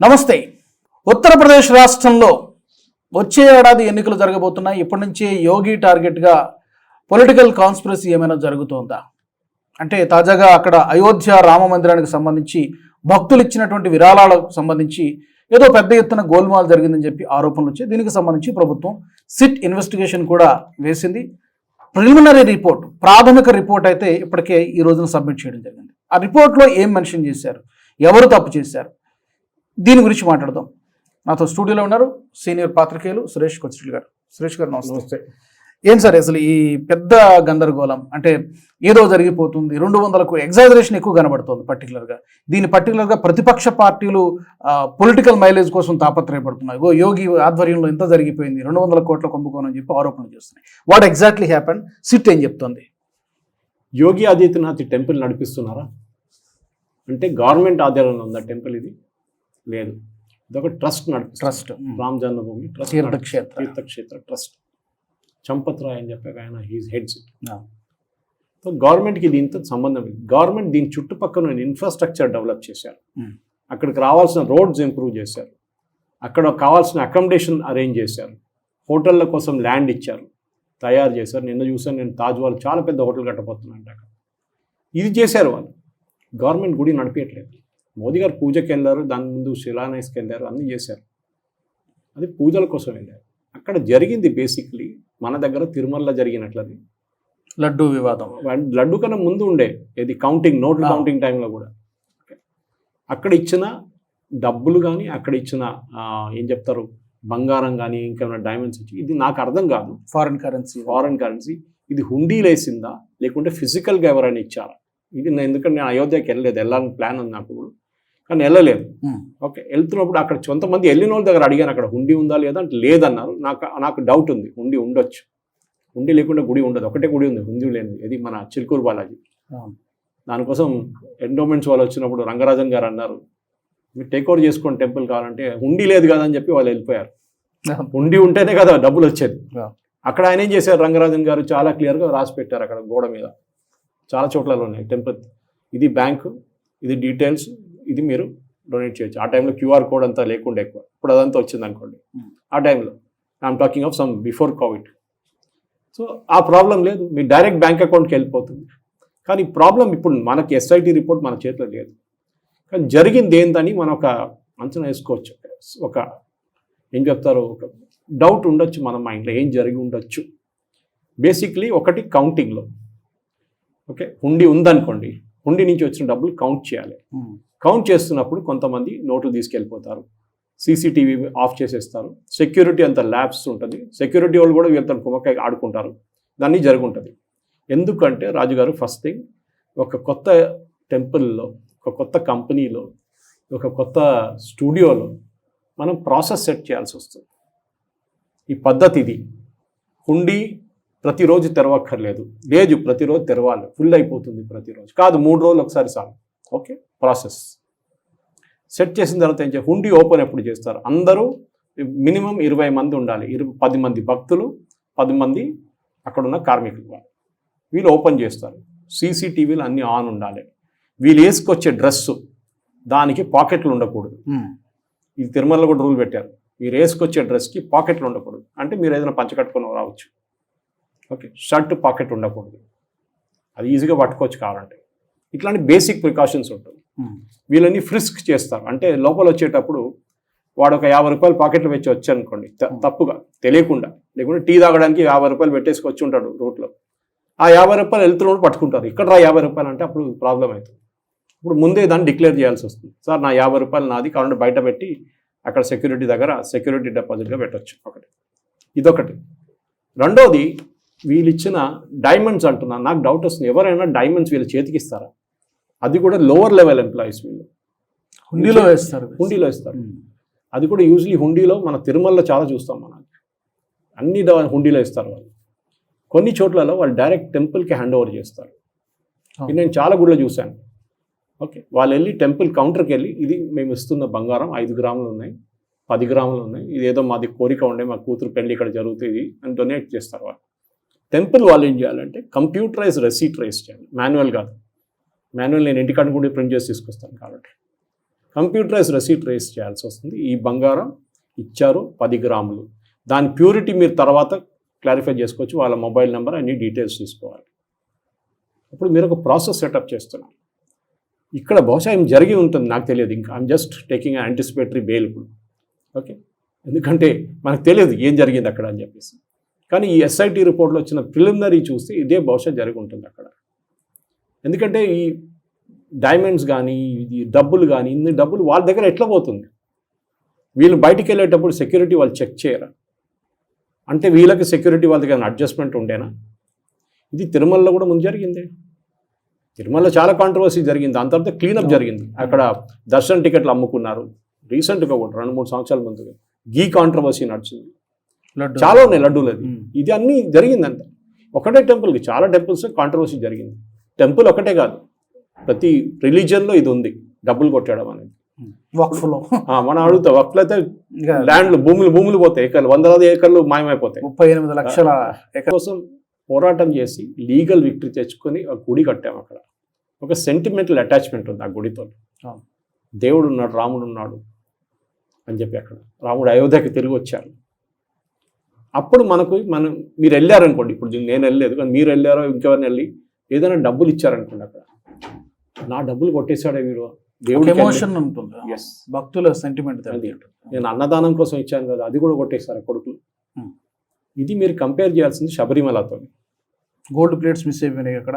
నమస్తే. ఉత్తరప్రదేశ్ రాష్ట్రంలో వచ్చే ఏడాది ఎన్నికలు జరగబోతున్నాయి. ఇప్పటి నుంచే యోగి టార్గెట్గా పొలిటికల్ కాన్స్పిరసీ ఏమైనా జరుగుతోందా? అంటే తాజాగా అక్కడ అయోధ్య రామ మందిరానికి సంబంధించి భక్తులు ఇచ్చినటువంటి విరాళాలకు సంబంధించి ఏదో పెద్ద ఎత్తున గోల్మాల్ జరిగిందని చెప్పి ఆరోపణలు వచ్చాయి. దీనికి సంబంధించి ప్రభుత్వం సిట్ ఇన్వెస్టిగేషన్ కూడా వేసింది. ప్రిలిమినరీ రిపోర్ట్, ప్రాథమిక రిపోర్ట్ అయితే ఇప్పటికే ఈ రోజున సబ్మిట్ చేయడం జరిగింది. ఆ రిపోర్ట్లో ఏం మెన్షన్ చేశారు, ఎవరు తప్పు చేశారు, దీని గురించి మాట్లాడదాం. నాతో స్టూడియోలో ఉన్నారు సీనియర్ పాత్రికేయులు సురేష్ కొచ్చిరెడ్డి గారు. సురేష్ గారు నమస్తే. ఏం సార్ అసలు ఈ పెద్ద గందరగోళం? అంటే ఏదో జరిగిపోతుంది, 200కు ఎగ్జాజరేషన్ ఎక్కువ కనబడుతుంది. పర్టికులర్గా ప్రతిపక్ష పార్టీలు పొలిటికల్ మైలేజ్ కోసం తాపత్రయపడుతున్నాయి. యోగి ఆధ్వర్యంలో ఎంత జరిగిపోయింది, 200 కోట్ల కుంభకోణం అని చెప్పి ఆరోపణలు చేస్తున్నాయి. What exactly happened? సిట్ ఏం చెప్తుంది? యోగి ఆదిత్యనాథ్ టెంపుల్ నడిపిస్తున్నారా అంటే గవర్నమెంట్ ఆధ్వర్యంలో ఉందా టెంపుల్? ఇది లేదు, ఇదొక ట్రస్ట్ ట్రస్ట్ రామ్ జన్మభూమి ట్రస్ట్, తీర్థక్షేత్ర ట్రస్ట్. చంపత్ రాయ్ అని చెప్పాక ఆయన హీజ్ హెడ్స్ ఇట్. సో గవర్నమెంట్కి దీంతో సంబంధం లేదు. గవర్నమెంట్ దీని చుట్టుపక్కల ఇన్ఫ్రాస్ట్రక్చర్ డెవలప్ చేశారు, అక్కడికి రావాల్సిన రోడ్స్ ఇంప్రూవ్ చేశారు, అక్కడ కావాల్సిన అకామిడేషన్ అరేంజ్ చేశారు, హోటళ్ళ కోసం ల్యాండ్ ఇచ్చారు, తయారు చేశారు. నిన్న చూసాను నేను, తాజ్ వాళ్ళు చాలా పెద్ద హోటల్ కట్టబోతున్నారంట అక్కడ. ఇది చేశారు వాళ్ళు. గవర్నమెంట్ గుడి నడిపేయట్లేదు. మోదీ గారు పూజకి వెళ్ళారు, దాని ముందు శిలానేస్కి వెళ్ళారు, అన్నీ చేశారు. అది పూజల కోసం వెళ్ళారు. అక్కడ జరిగింది బేసిక్లీ మన దగ్గర తిరుమలలో జరిగినట్లది లడ్డూ వివాదం. లడ్డు కన్నా ముందు ఉండే ఇది కౌంటింగ్, నోట్ల కౌంటింగ్ టైంలో కూడా అక్కడ ఇచ్చిన డబ్బులు కానీ, అక్కడ ఇచ్చిన ఏం చెప్తారు బంగారం కానీ, ఇంకేమైనా డైమండ్స్ ఇచ్చి, ఇది నాకు అర్థం కాదు. ఫారెన్ కరెన్సీ ఇది హుండీలు వేసిందా లేకుంటే ఫిజికల్గా ఎవరైనా ఇచ్చారా? ఇది ఎందుకంటే నేను అయోధ్యకి వెళ్ళాలని ప్లాన్ ఉంది నాకు కూడా, కానీ వెళ్ళలేదు. ఓకే, వెళ్తున్నప్పుడు అక్కడ కొంతమంది వెళ్ళిన వాళ్ళ దగ్గర అడిగాను, అక్కడ హుండీ ఉందా లేదా అంటే లేదన్నారు. నాకు డౌట్ ఉంది, హుండీ ఉండొచ్చు. హుండీ లేకుండా గుడి ఉండదు, ఒకటే గుడి ఉంది హుండీ లేనిది, ఇది మన చిలుకూరు బాలాజీ. దానికోసం ఎండోమెంట్స్ వాళ్ళు వచ్చినప్పుడు రంగరాజన్ గారు అన్నారు, మీరు టేక్ ఓవర్ చేసుకోండి టెంపుల్ కావాలంటే. హుండీ లేదు కదా అని చెప్పి వాళ్ళు వెళ్ళిపోయారు. హుండీ ఉంటేనే కదా డబ్బులు వచ్చేది. అక్కడ ఆయన ఏం చేశారు, రంగరాజన్ గారు చాలా క్లియర్గా రాసి పెట్టారు అక్కడ గోడ మీద, చాలా చోట్లలో ఉన్నాయి టెంపుల్. ఇది బ్యాంకు, ఇది డీటెయిల్స్, ఇది మీరు డొనేట్ చేయొచ్చు. ఆ టైంలో క్యూఆర్ కోడ్ అంతా లేకుండా ఎక్కువ, ఇప్పుడు అదంతా వచ్చింది అనుకోండి. ఆ టైంలో I'm talking of some before Covid. So ఆ ప్రాబ్లం లేదు, మీ డైరెక్ట్ బ్యాంక్ అకౌంట్కి వెళ్ళిపోతుంది. కానీ ప్రాబ్లం ఇప్పుడు మనకి ఎస్ఐటి రిపోర్ట్ మన చేతిలో లేదు, కానీ జరిగింది ఏంటని మనం ఒక అంచనా వేసుకోవచ్చు. ఒక ఏం చెప్తారో ఒక డౌట్ ఉండొచ్చు మన మైండ్లో, ఏం జరిగి ఉండొచ్చు. బేసిక్లీ ఒకటి కౌంటింగ్లో, ఓకే, హుండీ ఉందనుకోండి, హుండీ నుంచి వచ్చిన డబ్బులు కౌంట్ చేయాలి. కౌంట్ చేస్తున్నప్పుడు కొంతమంది నోట్లు తీసుకెళ్ళిపోతారు, సీసీటీవీ ఆఫ్ చేసేస్తారు, సెక్యూరిటీ అంత ల్యాబ్స్ ఉంటుంది, సెక్యూరిటీ వాళ్ళు కూడా వీళ్ళతో కుమ్మకాయ ఆడుకుంటారు, దాన్ని జరుగుంటుంది. ఎందుకంటే రాజుగారు ఫస్ట్ థింగ్, ఒక కొత్త టెంపుల్లో, ఒక కొత్త కంపెనీలో, ఒక కొత్త స్టూడియోలో మనం ప్రాసెస్ సెట్ చేయాల్సి వస్తుంది. ఈ పద్ధతి ఇది. హుండీ ప్రతిరోజు తెరవక్కర్లేదు, లేదు ప్రతిరోజు తెరవాలి, ఫుల్ అయిపోతుంది ప్రతిరోజు కాదు, 3 రోజులు ఒకసారి చాలు. ఓకే, ప్రాసెస్ సెట్ చేసిన తర్వాత ఏం చేయాలి, హుండీ ఓపెన్ ఎప్పుడు చేస్తారు, అందరూ మినిమం 20 మంది ఉండాలి, 10 మంది భక్తులు, 10 మంది అక్కడున్న కార్మికులు, వీళ్ళు ఓపెన్ చేస్తారు. సీసీటీవీలు అన్నీ ఆన్ ఉండాలి. వీళ్ళు వేసుకొచ్చే డ్రెస్సు దానికి పాకెట్లు ఉండకూడదు. ఇది తిరుమలలో కూడా రూల్ పెట్టారు, మీరు వేసుకొచ్చే డ్రెస్కి పాకెట్లు ఉండకూడదు. అంటే మీరు ఏదైనా పంచ కట్టుకొని రావచ్చు, ఓకే, షర్ట్ పాకెట్ ఉండకూడదు, అది ఈజీగా పట్టుకోవచ్చు కావాలంటే. ఇట్లాంటి బేసిక్ ప్రికాషన్స్ ఉంటుంది. వీళ్ళని ఫ్రిస్క్ చేస్తారు, అంటే లోపల వచ్చేటప్పుడు వాడు ఒక 50 రూపాయలు పాకెట్లు పెట్టి వచ్చానుకోండి, తప్పుగా తెలియకుండా, లేకుంటే టీ తాగడానికి 50 రూపాయలు పెట్టేసుకొచ్చి ఉంటాడు రూట్లో, ఆ 50 రూపాయలు వెళ్తున్నప్పుడు పట్టుకుంటారు. ఇక్కడ 50 రూపాయలు అంటే అప్పుడు ప్రాబ్లం అవుతుంది. ఇప్పుడు ముందే దాన్ని డిక్లేర్ చేయాల్సి వస్తుంది, సార్ నా 50 రూపాయలు నాది, కావాలంటే బయట పెట్టి అక్కడ సెక్యూరిటీ దగ్గర సెక్యూరిటీ డిపాజిట్గా పెట్టవచ్చు. ఒకటి ఇదొకటి. రెండోది, వీళ్ళు ఇచ్చిన డైమండ్స్ అంటున్నా, నాకు డౌట్ వస్తుంది, ఎవరైనా డైమండ్స్ వీళ్ళ చేతికి ఇస్తారా? అది కూడా లోవర్ లెవెల్ ఎంప్లాయీస్, వీళ్ళు హుండీలో ఇస్తారు. అది కూడా యూజువలీ హుండీలో మన తిరుమలలో చాలా చూస్తాం మనం, అన్ని హుండీలో ఇస్తారు వాళ్ళు. కొన్ని చోట్లలో వాళ్ళు డైరెక్ట్ టెంపుల్కి హ్యాండ్ ఓవర్ చేస్తారు. ఇది నేను చాలా గుడిలో చూశాను. ఓకే, వాళ్ళు వెళ్ళి టెంపుల్ కౌంటర్కి వెళ్ళి, ఇది మేము ఇస్తున్న బంగారం 5 గ్రాములు ఉన్నాయి, 10 గ్రాములు ఉన్నాయి, ఇదేదో మాది కోరిక ఉండే, మా కూతురు పెళ్లి ఇక్కడ జరుగుతుంది అని డొనేట్ చేస్తారు వాళ్ళు. టెంపుల్ వాళ్ళు ఏం చేయాలంటే కంప్యూటరైజ్ రెసీట్ రైజ్ చేయాలి, మాన్యువల్ కాదు. మాన్యువల్ నేను ఇంటికాడ కూడా ప్రింట్ చేసి తీసుకొస్తాను కాబట్టి కంప్యూటరైజ్ రెసీట్ రేస్ చేయాల్సి వస్తుంది. ఈ బంగారం ఇచ్చారు 10 గ్రాములు, దాని ప్యూరిటీ మీరు తర్వాత క్లారిఫై చేసుకోవచ్చు, వాళ్ళ మొబైల్ నెంబర్ అన్ని డీటెయిల్స్ తీసుకోవాలి. అప్పుడు మీరు ఒక ప్రాసెస్ సెటప్ చేస్తున్నారు. ఇక్కడ బహుశా ఏం జరిగి ఉంటుంది నాకు తెలియదు, ఇంకా I'm just taking anticipatory bail ఇప్పుడు. ఓకే, ఎందుకంటే మనకు తెలియదు ఏం జరిగింది అక్కడ అని చెప్పేసి. కానీ ఈ ఎస్ఐటి రిపోర్ట్లో వచ్చిన ప్రిలిమినరీ చూస్తే ఇదే బహుశా జరిగి ఉంటుంది అక్కడ. ఎందుకంటే ఈ డైమండ్స్ కానీ ఈ డబ్బులు కానీ ఇన్ని డబ్బులు వాళ్ళ దగ్గర ఎట్లా పోతుంది? వీళ్ళు బయటికి వెళ్ళేటప్పుడు సెక్యూరిటీ వాళ్ళు చెక్ చేయరా? అంటే వీళ్ళకి సెక్యూరిటీ వాళ్ళ దగ్గర అడ్జస్ట్మెంట్ ఉండేనా? ఇది తిరుమలలో కూడా ముందు జరిగింది. తిరుమలలో చాలా కాంట్రవర్సీ జరిగింది, దాని తర్వాత క్లీనప్ జరిగింది. అక్కడ దర్శనం టికెట్లు అమ్ముకున్నారు రీసెంట్గా కూడా 2-3 సంవత్సరాల ముందుగా. గీ కాంట్రవర్సీ నడిచింది, చాలా ఉన్నాయి లడ్డూలు. అది ఇది అన్నీ జరిగిందంట. ఒకటే టెంపుల్కి చాలా టెంపుల్స్ కాంట్రవర్సీ జరిగింది. టెంపుల్ ఒకటే కాదు, ప్రతి రిలీజియన్లో ఇది ఉంది, డబ్బులు కొట్టడం అనేది. వక్ఫ్లో మనం అడుగుతాం, వక్ఫ్లో అయితే ల్యాండ్లు భూములు పోతాయి, ఏకర్లు 100 ఏకర్లు మాయమైపోతాయి. 38 లక్షల కోసం పోరాటం చేసి లీగల్ విక్టరీ తెచ్చుకొని ఆ గుడి కట్టాము. అక్కడ ఒక సెంటిమెంటల్ అటాచ్మెంట్ ఉంది ఆ గుడితో. దేవుడు ఉన్నాడు, రాముడు ఉన్నాడు అని చెప్పి అక్కడ రాముడు అయోధ్యకి తిరిగి వచ్చారు. అప్పుడు మీరు వెళ్ళారనుకోండి, ఇప్పుడు నేను వెళ్ళలేదు కానీ మీరు వెళ్ళారో ఇంకెవరిని వెళ్ళి ఏదైనా డబ్బులు ఇచ్చారనుకోండి, అక్కడ నా డబ్బులు కొట్టేశాడే వీడు, దేవుడు ఎమోషన్ ఉంటుంది, భక్తుల సెంటిమెంట్. నేను అన్నదానం కోసం ఇచ్చాను కదా, అది కూడా కొట్టేశారు కొడుకులు. ఇది మీరు కంపేర్ చేయాల్సింది శబరిమలతో. గోల్డ్ ప్లేట్స్ మిస్ అయిపోయినాయి అక్కడ.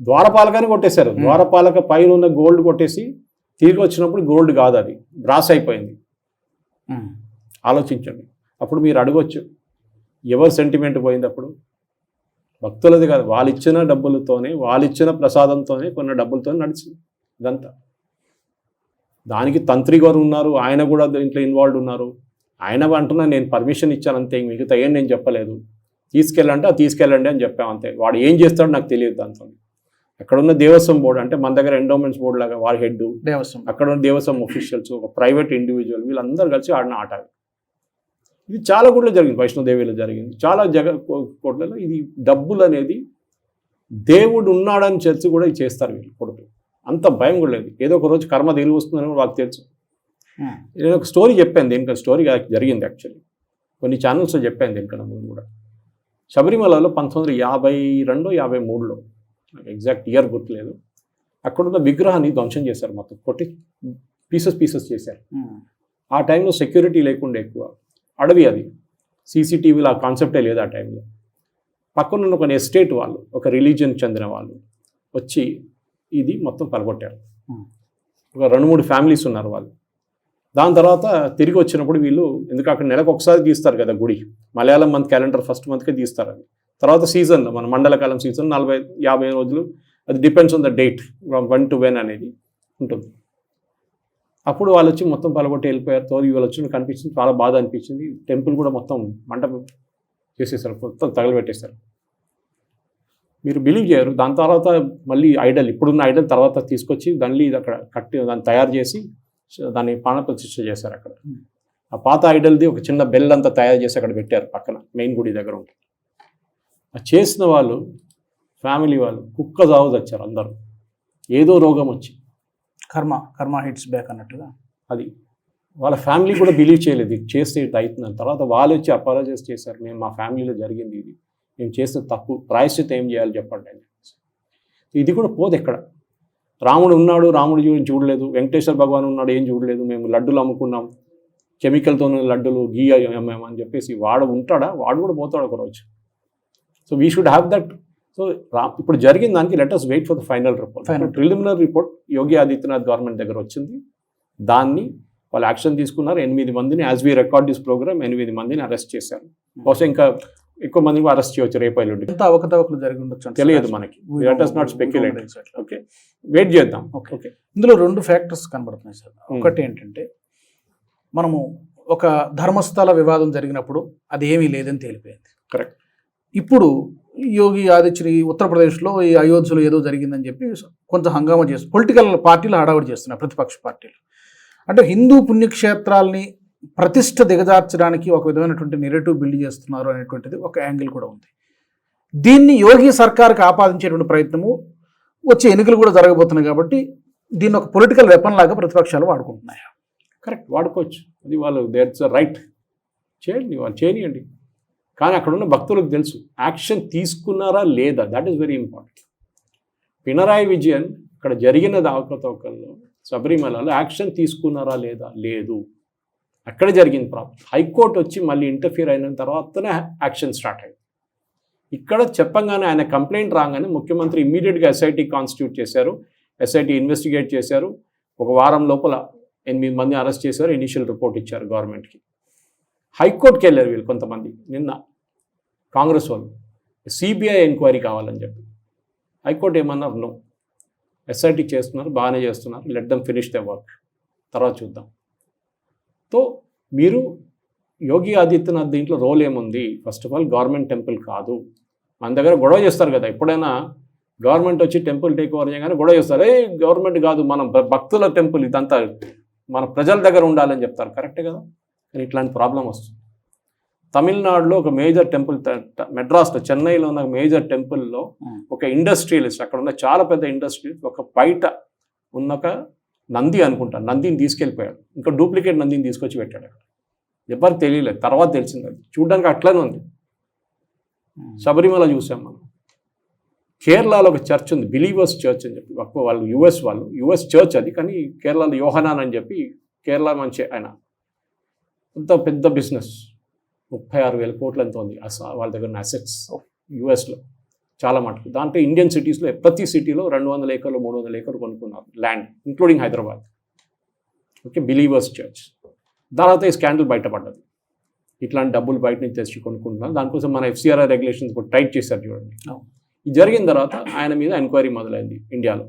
ద్వారపాలకాన్ని కొట్టేశారు, ద్వారపాలక పైన ఉన్న గోల్డ్ కొట్టేసి తిరిగి వచ్చినప్పుడు గోల్డ్ కాదు, అది బ్రాస్ అయిపోయింది. ఆలోచించండి. అప్పుడు మీరు అడగొచ్చు, ఎవరు సెంటిమెంట్ పోయింది అప్పుడు? భక్తులది కాదు, వాళ్ళు ఇచ్చిన డబ్బులతోనే, వాళ్ళు ఇచ్చిన ప్రసాదంతోనే, కొన్ని డబ్బులతోనే నడిచింది ఇదంతా. దానికి తంత్రి గారు ఉన్నారు, ఆయన కూడా దీంట్లో ఇన్వాల్వ్ ఉన్నారు. ఆయన అంటున్నా నేను పర్మిషన్ ఇచ్చాను అంతే, మిగతా ఏం నేను చెప్పలేదు, తీసుకెళ్ళంటే అది తీసుకెళ్ళండి అని చెప్పాం అంతే. వాడు ఏం చేస్తాడో నాకు తెలియదు. దాంతో అక్కడ ఉన్న దేవస్వం బోర్డు, అంటే మన దగ్గర ఎండోమెంట్స్ బోర్డు లాగా వారి హెడ్ దేవస్వం, అక్కడ ఉన్న దేవస్వం ఆఫీషియల్స్, ఒక ప్రైవేట్ ఇండివిజువల్, వీళ్ళందరూ కలిసి ఆడిన ఆట. ఇది చాలా గుడిలో జరిగింది, వైష్ణోదేవిలో జరిగింది, చాలా కోట్లలో. ఇది డబ్బులు అనేది దేవుడు ఉన్నాడని తెలిసి కూడా ఇది చేస్తారు వీళ్ళు కొడుకు. అంత భయం కూడా లేదు, ఏదో ఒక రోజు కర్మ తిరిగి వస్తుందని కూడా వాళ్ళకి తెలుసు. నేను ఒక స్టోరీ చెప్పాను, దీనికన్నా స్టోరీ జరిగింది యాక్చువల్లీ, కొన్ని ఛానల్స్లో చెప్పాను దీనికన్నా ముందు కూడా. శబరిమలలో 1952-53లో, నాకు ఎగ్జాక్ట్ ఇయర్ గుర్తులేదు, అక్కడున్న విగ్రహాన్ని ధ్వంసం చేశారు, మొత్తం కొట్టి పీసెస్ చేశారు. ఆ టైంలో సెక్యూరిటీ లేకుండా ఎక్కువ అడవి, అది సీసీటీవీలో ఆ కాన్సెప్టే లేదు ఆ టైంలో. పక్కనున్న కొన్ని ఎస్టేట్ వాళ్ళు, ఒక రిలీజియన్ చెందిన వాళ్ళు వచ్చి ఇది మొత్తం పలగొట్టారు. ఒక 2-3 ఫ్యామిలీస్ ఉన్నారు వాళ్ళు. దాని తర్వాత తిరిగి వచ్చినప్పుడు వీళ్ళు, ఎందుకు అక్కడ నెలకు ఒకసారి తీస్తారు కదా గుడి, మలయాళం మంత్ క్యాలెండర్ ఫస్ట్ మంత్కే తీస్తారు అది. తర్వాత సీజన్, మన మండలకాలం సీజన్ 40-50 రోజులు, అది depends on the date, 1 to 10 అనేది ఉంటుంది. అప్పుడు వాళ్ళు వచ్చి మొత్తం పలగొట్టి వెళ్ళిపోయారు. వీళ్ళు వచ్చి కనిపించింది, చాలా బాధ అనిపించింది. టెంపుల్ కూడా మొత్తం మంట చేసేసారు, మొత్తం తగలబెట్టేశారు. మీరు బిలీవ్ చేయరు. దాని తర్వాత మళ్ళీ ఐడల్, ఇప్పుడున్న ఐడల్ తర్వాత తీసుకొచ్చి దాన్ని అక్కడ దాన్ని తయారు చేసి దాన్ని ప్రాణప్రతిష్ఠ చేశారు అక్కడ. ఆ పాత ఐడల్ది ఒక చిన్న బెల్ అంతా తయారు చేసి అక్కడ పెట్టారు పక్కన, మెయిన్ గుడి దగ్గర ఉంటుంది. ఆ చేసిన వాళ్ళు, ఫ్యామిలీ వాళ్ళు కుక్క చావు తెచ్చారు అందరూ, ఏదో రోగం వచ్చి. కర్మ హిట్స్ బ్యాక్ అన్నట్టుగా. అది వాళ్ళ ఫ్యామిలీ కూడా బిలీవ్ చేయలేదు ఇది చేస్తే ఇట్లా అవుతుందని. తర్వాత వాళ్ళు వచ్చి అపాలజైజ్ చేశారు, మేము మా ఫ్యామిలీలో జరిగింది ఇది, మేము చేస్తే తప్పు, ప్రాయశ్చిత్తం ఏం చేయాలి చెప్పండి అని. ఇది కూడా పోదు ఎక్కడ. రాముడు ఉన్నాడు, రాముడు చూడలేదు, వెంకటేశ్వర భగవాన్ ఉన్నాడు, ఏం చూడలేదు, మేము లడ్డులు అమ్ముకున్నాం, కెమికల్తో లడ్డులు గీ అమ్మాము అని చెప్పేసి వాడు ఉంటాడా? వాడు కూడా పోతాడు ఒకరోజు. So we should have that. So ఇప్పుడు జరిగిన దానికి let us wait for the final report. Preliminary report Yogi Adityanath government దగ్గర వచ్చింది, దాన్ని వాళ్ళు యాక్షన్ తీసుకున్నారు. 8 మందిని, as we record this programme, 8 మందిని అరెస్ట్ చేశారు. బహుశా ఇంకా ఎక్కువ మందిని అరెస్ట్ చేయవచ్చు రేపు ఎల్లుండి. అవకతవకలు జరిగి ఉండొచ్చు, తెలియదు మనకి. Let us not speculate. Okay, wait చేద్దాం. ఓకే, ఇందులో 2 ఫ్యాక్టర్స్ కనబడుతున్నాయి సార్. ఒకటి ఏంటంటే, మనము ఒక ధర్మస్థల వివాదం జరిగినప్పుడు అది ఏమీ లేదని తేలిపోయింది. కరెక్ట్. ఇప్పుడు యోగి ఆదిత్య ఉత్తరప్రదేశ్లో ఈ అయోధ్యలో ఏదో జరిగిందని చెప్పి కొంత హంగామా చేస్తారు, పొలిటికల్ పార్టీలు హడావుడి చేస్తున్నాయి, ప్రతిపక్ష పార్టీలు. అంటే హిందూ పుణ్యక్షేత్రాల్ని ప్రతిష్ట దిగజార్చడానికి ఒక విధమైనటువంటి నెరేటివ్ బిల్డ్ చేస్తున్నారు అనేటువంటిది ఒక యాంగిల్ కూడా ఉంది. దీన్ని యోగి సర్కార్కి ఆపాదించేటువంటి ప్రయత్నము, వచ్చే ఎన్నికలు కూడా జరగబోతున్నాయి కాబట్టి దీన్ని ఒక పొలిటికల్ వెపన్ లాగా ప్రతిపక్షాలు వాడుకుంటున్నాయి. కరెక్ట్, వాడుకోవచ్చు, అది వాళ్ళు దేట్స్ రైట్, చేయండి, వాళ్ళు చేయనియండి. కానీ అక్కడ ఉన్న భక్తులకు తెలుసు యాక్షన్ తీసుకున్నారా లేదా, that is very important. Pinarayi Vijayan ఇక్కడ జరిగిన అవకతవకల్లో శబరిమలలో యాక్షన్ తీసుకున్నారా లేదా, లేదు, అక్కడ జరిగింది ప్రాబ్లం. హైకోర్టు వచ్చి మళ్ళీ ఇంటర్ఫియర్ అయిన తర్వాతనే యాక్షన్ స్టార్ట్ అయింది. ఇక్కడ చెప్పంగానే ఆయన కంప్లైంట్ రాగానే ముఖ్యమంత్రి ఇమ్మీడియట్గా ఎస్ఐటీ కాన్స్టిట్యూట్ చేశారు, ఎస్ఐటీ ఇన్వెస్టిగేట్ చేశారు. ఒక వారం లోపల 8 మంది అరెస్ట్ చేశారు, ఇనిషియల్ రిపోర్ట్ ఇచ్చారు గవర్నమెంట్కి. హైకోర్టుకి వెళ్ళారు వీళ్ళు కొంతమంది నిన్న, కాంగ్రెస్ వాళ్ళు, సిబిఐ ఎంక్వైరీ కావాలని చెప్పి. హైకోర్టు ఏమన్నారు, నో, ఎస్ఐటీ చేస్తున్నారు, బాగానే చేస్తున్నారు, let them finish the work, తర్వాత చూద్దాం. తో మీరు యోగి ఆదిత్యనాథ్ దీంట్లో రోల్ ఏముంది? First of all government temple కాదు. మన దగ్గర గొడవ చేస్తారు కదా, ఎప్పుడైనా గవర్నమెంట్ వచ్చి టెంపుల్ టేక్ ఓవర్ చేయగానే గొడవ చేస్తారు, ఏ గవర్నమెంట్ కాదు, మనం భక్తుల టెంపుల్, ఇదంతా మన ప్రజల దగ్గర ఉండాలని చెప్తారు, కరెక్టే కదా. కానీ ఇట్లాంటి ప్రాబ్లం వస్తుంది. తమిళనాడులో ఒక మేజర్ టెంపుల్, మెడ్రాస్లో, చెన్నైలో ఉన్న మేజర్ టెంపుల్లో ఒక ఇండస్ట్రియలిస్ట్, అక్కడ ఉన్న చాలా పెద్ద ఇండస్ట్రియలిస్ట్, ఒక బయట ఉన్న ఒక నంది అనుకుంటా, నందిని తీసుకెళ్ళిపోయాడు, ఇంకా డూప్లికేట్ నందిని తీసుకొచ్చి పెట్టాడు అక్కడ. ఎవరికి తెలియలేదు, తర్వాత తెలిసింది. అది చూడడానికి అట్లనే ఉంది. శబరిమల చూసాం మనం. కేరళలో ఒక చర్చ్ ఉంది, బిలీవర్స్ చర్చ్ అని చెప్పి, వాళ్ళు యుఎస్ చర్చ్ అది, కానీ కేరళలో యోహనాన్ అని చెప్పి, కేరళ మంచి ఆయన, అంత పెద్ద బిజినెస్, 36,000 కోట్లు ఎంత ఉంది వాళ్ళ దగ్గర ఉన్న అసెట్స్ యుఎస్లో, చాలా మటుకు. దాంట్లో ఇండియన్ సిటీస్లో ప్రతి సిటీలో 200 ఏకర్లు 300 ఏకర్లు కొనుక్కున్నారు land, including Hyderabad. Okay, believers church. తర్వాత ఈ స్కాండల్ బయటపడ్డది, ఇట్లాంటి డబ్బులు బయట నుంచి తెచ్చి కొనుక్కుంటున్నారు. దానికోసం మన FCRI రెగ్యులేషన్స్ కూడా టైట్ చేశారు చూడండి. ఇది జరిగిన తర్వాత ఆయన మీద ఎంక్వైరీ మొదలైంది ఇండియాలో,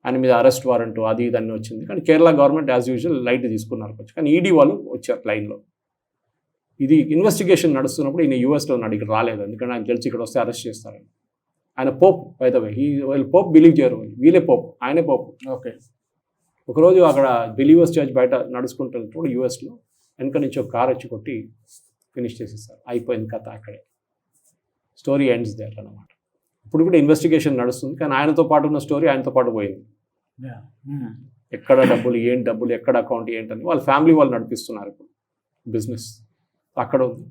ఆయన మీద అరెస్ట్ వారెంట్ అది ఇది అన్నీ వచ్చింది. కానీ Kerala government as usual light తీసుకున్నారు కొంచెం. కానీ ఈడీ వాళ్ళు వచ్చారు లైన్లో. ఇది ఇన్వెస్టిగేషన్ నడుస్తున్నప్పుడు ఈయన యూఎస్లో అడిగి రాలేదు, ఎందుకంటే ఆయన తెలిసి ఇక్కడ వస్తే అరెస్ట్ చేస్తారని. ఆయన పోప్, బై ద వే, వీళ్ళు పోప్ బిలీవ్ చేయరు, వీళ్ళే పోప్, ఆయనే పోప్. ఓకే, ఒకరోజు అక్కడ బిలీవర్స్ చర్చ్ బయట నడుచుకుంటున్నప్పుడు యూఎస్లో వెనక నుంచి ఒక కార్ వచ్చి కొట్టి ఫినిష్ చేసేస్తారు, అయిపోయింది కథ అక్కడే, స్టోరీ ఎండ్స్ దేర్ అన్నమాట. ఇప్పుడు కూడా ఇన్వెస్టిగేషన్ నడుస్తుంది, కానీ ఆయనతో పాటు ఉన్న స్టోరీ ఆయనతో పాటు పోయింది. ఎక్కడ డబ్బులు, ఏంటి డబ్బులు, ఎక్కడ అకౌంట్ ఏంటని వాళ్ళ ఫ్యామిలీ వాళ్ళు నడిపిస్తున్నారు ఇప్పుడు బిజినెస్ అక్కడ ఉంది.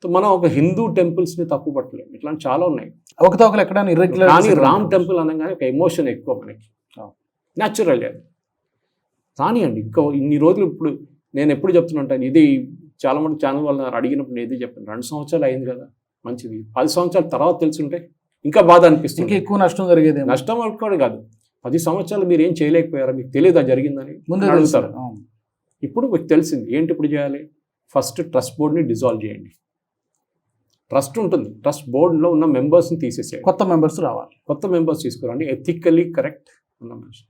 సో మనం ఒక హిందూ టెంపుల్స్ని తప్పు పట్టలేము, ఇట్లాంటి చాలా ఉన్నాయి. అవకతవకలు ఎక్కడైనా ఇర్రెగ్యులర్, కానీ రామ్ టెంపుల్ అనగానే ఒక ఎమోషన్ ఎక్కువ మనకి, న్యాచురల్ అది కానివ్వండి. ఇంకా ఇన్ని రోజులు, ఇప్పుడు నేను ఎప్పుడు చెప్తున్నట్టు, ఇది చాలా మంది ఛానల్ వాళ్ళు అడిగినప్పుడు నేను చెప్పాను, 2 సంవత్సరాలు అయింది కదా, మంచిది. 10 సంవత్సరాల తర్వాత తెలుసుంటే ఇంకా బాధ అనిపిస్తుంది, ఇంకా ఎక్కువ నష్టం జరిగేది. నష్టం అనుకోవడం కాదు, 10 సంవత్సరాలు మీరు ఏం చేయలేకపోయారా, మీకు తెలియదా జరిగిందని ముందు అడుగుతారు. ఇప్పుడు మీకు తెలిసింది ఏంటి, ఇప్పుడు చేయాలి? ఫస్ట్ ట్రస్ట్ బోర్డ్ని డిజాల్వ్ చేయండి. ట్రస్ట్ ఉంటుంది, ట్రస్ట్ బోర్డులో ఉన్న మెంబర్స్ని తీసేసేయండి, కొత్త మెంబర్స్ రావాలి, కొత్త మెంబర్స్ తీసుకురండి, ఎథికల్లీ కరెక్ట్ ఉన్న మనిషి.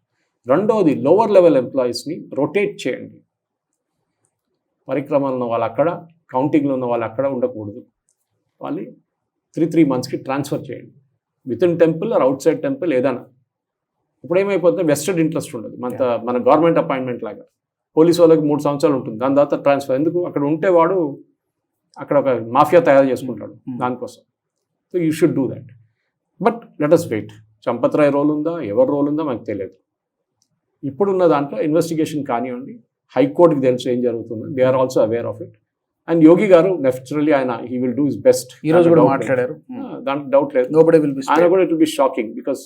రెండవది, లోవర్ లెవెల్ ఎంప్లాయీస్ని రొటేట్ చేయండి. పరిక్రమలో ఉన్న వాళ్ళు అక్కడ, కౌంటింగ్లో ఉన్న వాళ్ళు అక్కడ ఉండకూడదు, వాళ్ళని 3 monthsకి ట్రాన్స్ఫర్ చేయండి, with in temple or out side temple ఏదైనా. ఇప్పుడు ఏమైపోతుంది, వెస్టెడ్ ఇంట్రెస్ట్ ఉండదు, మన గవర్నమెంట్ అపాయింట్మెంట్ లాగా. పోలీసు వాళ్ళకి 3 సంవత్సరాలు ఉంటుంది, దాని తర్వాత ట్రాన్స్ఫర్. ఎందుకు? అక్కడ ఉంటే వాడు అక్కడ ఒక మాఫియా తయారు చేసుకుంటాడు దానికోసం. So you should do that. But let us wait. Sampat Rai role ఉందా, ఎవరి రోల్ ఉందా మనకు తెలియదు. ఇప్పుడున్న దాంట్లో ఇన్వెస్టిగేషన్ కానివ్వండి, హైకోర్టుకి తెలుసు ఏం జరుగుతుందో, they are also aware of it. And Yogi గారు నేచురల్లీ ఆయన he will do his best. ఈ రోజు కూడా మాట్లాడారు, దాంట్లో డౌట్ లేదు. ఆయన కూడా it will be shocking, because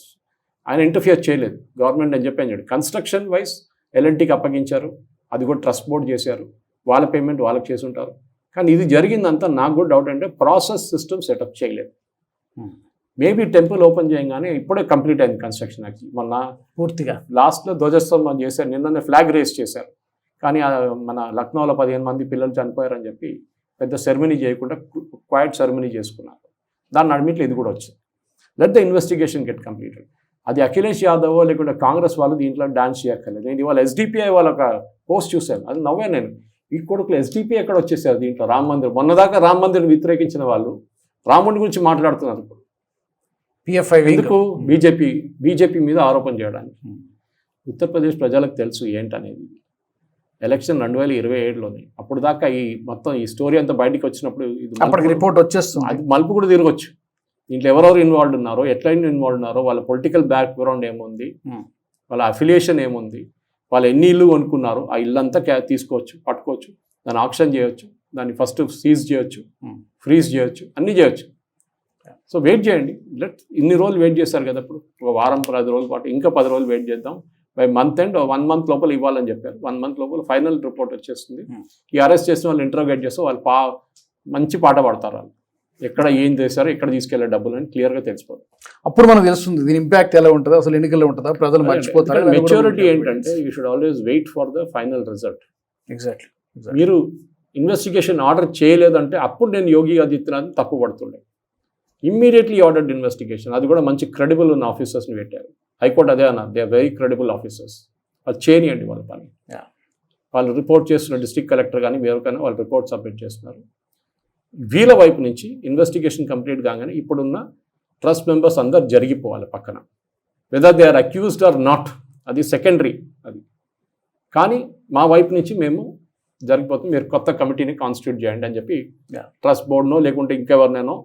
ఆయన ఇంటర్ఫియర్ చేయలేదు గవర్నమెంట్ అని చెప్పాను. కన్స్ట్రక్షన్ వైజ్ L&Tకి అప్పగించారు, అది కూడా ట్రస్ట్ బోర్డ్ చేశారు, వాళ్ళ పేమెంట్ వాళ్ళకి చేసి ఉంటారు. కానీ ఇది జరిగిందంతా నాకు కూడా డౌట్ అంటే ప్రాసెస్ సిస్టమ్ సెటప్ చేయలేదు. మేబీ టెంపుల్ ఓపెన్ చేయగానే ఇప్పుడే కంప్లీట్ అయింది కన్స్ట్రక్షన్. యాక్చువల్లీ మొన్న పూర్తిగా లాస్ట్లో ధ్వజస్తంభం చేశారు, నిన్ననే ఫ్లాగ్ రేస్ చేశారు. కానీ మన లక్నోలో 15 మంది పిల్లలు చనిపోయారని చెప్పి పెద్ద సెరమనీ చేయకుండా క్వైట్ సెరమనీ చేసుకున్నారు. దాన్ని అడ్మిట్లో ఇది కూడా వచ్చింది. Let the investigation get completed. అది అఖిలేష్ యాదవ్ లేకుంటే కాంగ్రెస్ వాళ్ళు దీంట్లో డాన్స్ చేయక్కర్లేదు. నేను ఇవాళ SDPI వాళ్ళ ఒక పోస్ట్ చూశాను, అది నవ్వే నేను. ఈ కొడుకులు SDPI ఎక్కడ వచ్చేసారు దీంట్లో? రామ మందిర్, మొన్నదాకా రామ మందిర్ వ్యతిరేకించిన వాళ్ళు రాముడి గురించి మాట్లాడుతున్నారు ఇప్పుడు. PFI ఎందుకు? బీజేపీ మీద ఆరోపణ చేయడానికి. ఉత్తరప్రదేశ్ ప్రజలకు తెలుసు ఏంటనేది. ఎలక్షన్ 2027లోనే, అప్పుడు దాకా ఈ మొత్తం ఈ స్టోరీ అంతా బయటకు వచ్చినప్పుడు అప్పటికి రిపోర్ట్ వచ్చేస్తుంది, అది మలుపు కూడా తిరగొచ్చు. దీంట్లో ఎవరెవరు ఇన్వాల్వ్ ఉన్నారో, ఎట్లా ఇన్వాల్వ్ ఉన్నారో, వాళ్ళ పొలిటికల్ బ్యాక్గ్రౌండ్ ఏముంది, వాళ్ళ అఫిలియేషన్ ఏముంది, వాళ్ళు ఎన్ని ఇల్లు కొనుక్కున్నారు, ఆ ఇల్లంతా తీసుకోవచ్చు, పట్టుకోవచ్చు, దాన్ని ఆక్షన్ చేయొచ్చు, దాన్ని ఫస్ట్ సీజ్ చేయొచ్చు, ఫ్రీజ్ చేయొచ్చు, అన్నీ చేయొచ్చు. సో వెయిట్ చేయండి, ఇన్ని రోజులు వెయిట్ చేస్తారు కదా, ఇప్పుడు ఒక వారం 10 రోజుల పాటు, ఇంకా 10 రోజులు వెయిట్ చేద్దాం. బై మంత్ అండ్ 1 month లోపల ఇవ్వాలని చెప్పారు. 1 month లోపల ఫైనల్ రిపోర్ట్ వచ్చేస్తుంది. ఈ అరెస్ట్ చేసిన వాళ్ళు ఇంటరోగేట్ చేస్తే వాళ్ళు మంచి పాట పాడతారు, వాళ్ళు ఎక్కడ ఏం చేశారో, ఎక్కడ తీసుకెళ్లే డబ్బులు అని క్లియర్గా తెలిసిపోతుంది. అప్పుడు మనకు తెలుస్తుంది దీని ఇంపాక్ట్ ఎలా ఉంటుంది, అసలు ఎన్నికల్లో ఉంటుందా, ప్రజలు మర్చిపోతారు. మెచ్యూరిటీ ఏంటంటే you should always wait for the final result. Exactly. మీరు ఇన్వెస్టిగేషన్ ఆర్డర్ చేయలేదంటే అప్పుడు నేను యోగి ఆదిత్యనాథ్ తప్పు పడుతుండే. ఇమ్మీడియట్లీ ఆర్డర్డ్ ఇన్వెస్టిగేషన్, అది కూడా మంచి క్రెడిబుల్ ఉన్న ఆఫీసర్స్ని పెట్టారు. హైకోర్టు అదే అన్నారు, they are very credible officers. అది చేయనియండి వాళ్ళ పని. వాళ్ళు రిపోర్ట్ చేస్తున్న డిస్ట్రిక్ట్ కలెక్టర్ కానీ ఎవరికైనా వాళ్ళు రిపోర్ట్ సబ్మిట్ చేస్తున్నారు. వీళ్ళ వైపు నుంచి ఇన్వెస్టిగేషన్ కంప్లీట్ కాగానే ఇప్పుడున్న ట్రస్ట్ మెంబర్స్ అందరు జరిగిపోవాలి పక్కన, whether they are accused or not, అది సెకండరీ. అది కానీ మా వైపు నుంచి మేము జరిగిపోతుంది, మీరు కొత్త కమిటీని కాన్స్టిట్యూట్ చేయండి అని చెప్పి ట్రస్ట్ బోర్డునో లేకుంటే ఇంకెవరినైనా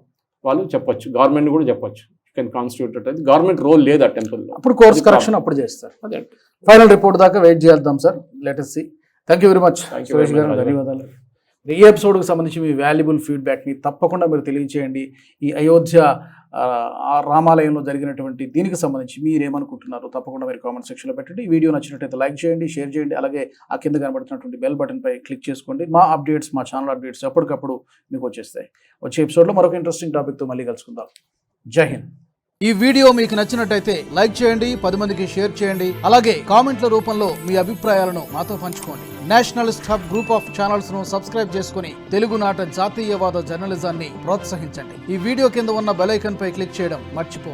వాళ్ళు చెప్పొచ్చు, గవర్నమెంట్ కూడా చెప్పొచ్చు, కెన్ కాన్స్టిట్యూట్. అది గవర్నమెంట్ రోల్ లేదు ఆ టెంపుల్లో. అప్పుడు కోర్స్ కరెక్షన్ అప్పుడు చేస్తారు. అదే ఫైనల్ రిపోర్ట్ దాకా వెయిట్ చేద్దాం sir. Let us see. Thank you very much Suresh గారు, ధన్యవాదాలు. ఈ ఎపిసోడ్కి సంబంధించి మీ వాల్యుబుల్ ఫీడ్బ్యాక్ని తప్పకుండా మీరు తెలియజేయండి. ఈ అయోధ్య రామాలయంలో జరిగినటువంటి దీనికి సంబంధించి మీరేమనుకుంటున్నారో తప్పకుండా మీరు కామెంట్ సెక్షన్లో పెట్టండి. ఈ వీడియో నచ్చినట్టయితే లైక్ చేయండి, షేర్ చేయండి, అలాగే ఆ కింద కనబడుతున్నటువంటి బెల్ బటన్పై క్లిక్ చేసుకోండి. మా అప్డేట్స్, మా ఛానల్ అప్డేట్స్ ఎప్పటికప్పుడు మీకు వచ్చేస్తాయి. వచ్చే ఎపిసోడ్లో మరొక ఇంట్రెస్టింగ్ టాపిక్తో మళ్ళీ కలుసుకుందాం. జై హింద్. ఈ వీడియో మీకు నచ్చినట్టయితే లైక్ చేయండి, 10 మందికి షేర్ చేయండి, అలాగే కామెంట్ల రూపంలో మీ అభిప్రాయాలను మాతో పంచుకోండి. Nationalist hub group of channels ను సబ్స్క్రైబ్ చేసుకుని తెలుగునాట జాతీయవాద జర్నలిజాన్ని ప్రోత్సహించండి. ఈ వీడియో కింద ఉన్న బెల్ ఐకాన్ పై క్లిక్ చేయడం మర్చిపోవద్దు.